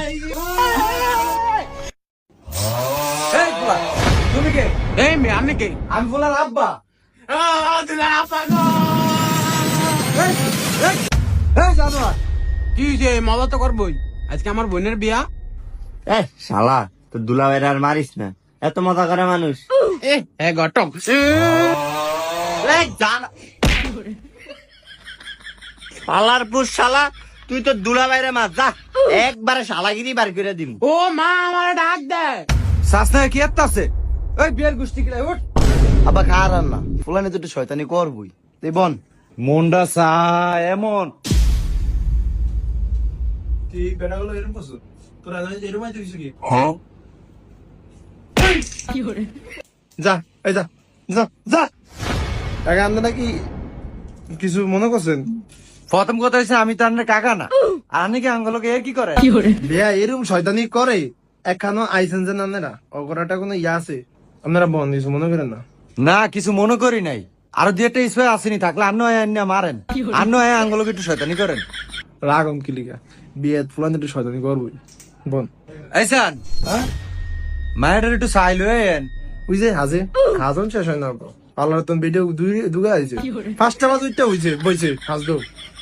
এই পোলা, তুমি কে? এই মেয়ে আপনি কে? আমি পোলার আব্বা। এই, এই, এই জানোয়ার, কি যে মজা তো করবই, আজকে আমার বোনের বিয়া। শালা তোর দুলাভাইরা আর মারিস না, এত মজা করে মানুষ। এ ঘটক শালার পুষ শালা, তুই তো দুলাভাইরা মার, যা একবারে শালাগিরি বার করে দিম। ও মা আমার ডাক দেয়। শাস্তা কি একটা আছে? এই বিয়ের গোষ্ঠী কিলাই উঠ। আবার কার আর না, ফুলানি তো একটু শয়তানি করবই। তুই বন মনটা চা এমন কি বেড়াগুলো এরকম পছন্দ তোরা এরকম আইতে কিছু কি? যা এই যা যা যা টাকা আনতে নাকি কিছু মনে করছেন? প্রথম কথা হচ্ছে আমি তো আপনার কাকা না, আর আপনি কি আঙ্গলকে এর কি করে বিয়া এরকম শয়তানি করে? একখানো আইসেন যে আপনারা অগরাটা কোনো ইয়া আছে আপনারা বন্ধ কিছু মনে করেন না? না কিছু মনে করি নাই, আরো দুই একটা স্প্রে আসেনি, থাকলে আন্ন মারেন, আন্ন আঙ্গুলকে একটু শয়তানি করেন। রাগম কি লিগা বিয়ে ফুলান একটু শয়তানি করবই বোন। এইসান মায়ের একটু সাইল হয়েন। ওই যে হাজে হাজন শেষ হয় না পার্লার তো ভিডিও দুগা হয়েছে, 5টা বাজ উঠতে হয়েছে বইছে হাজলো।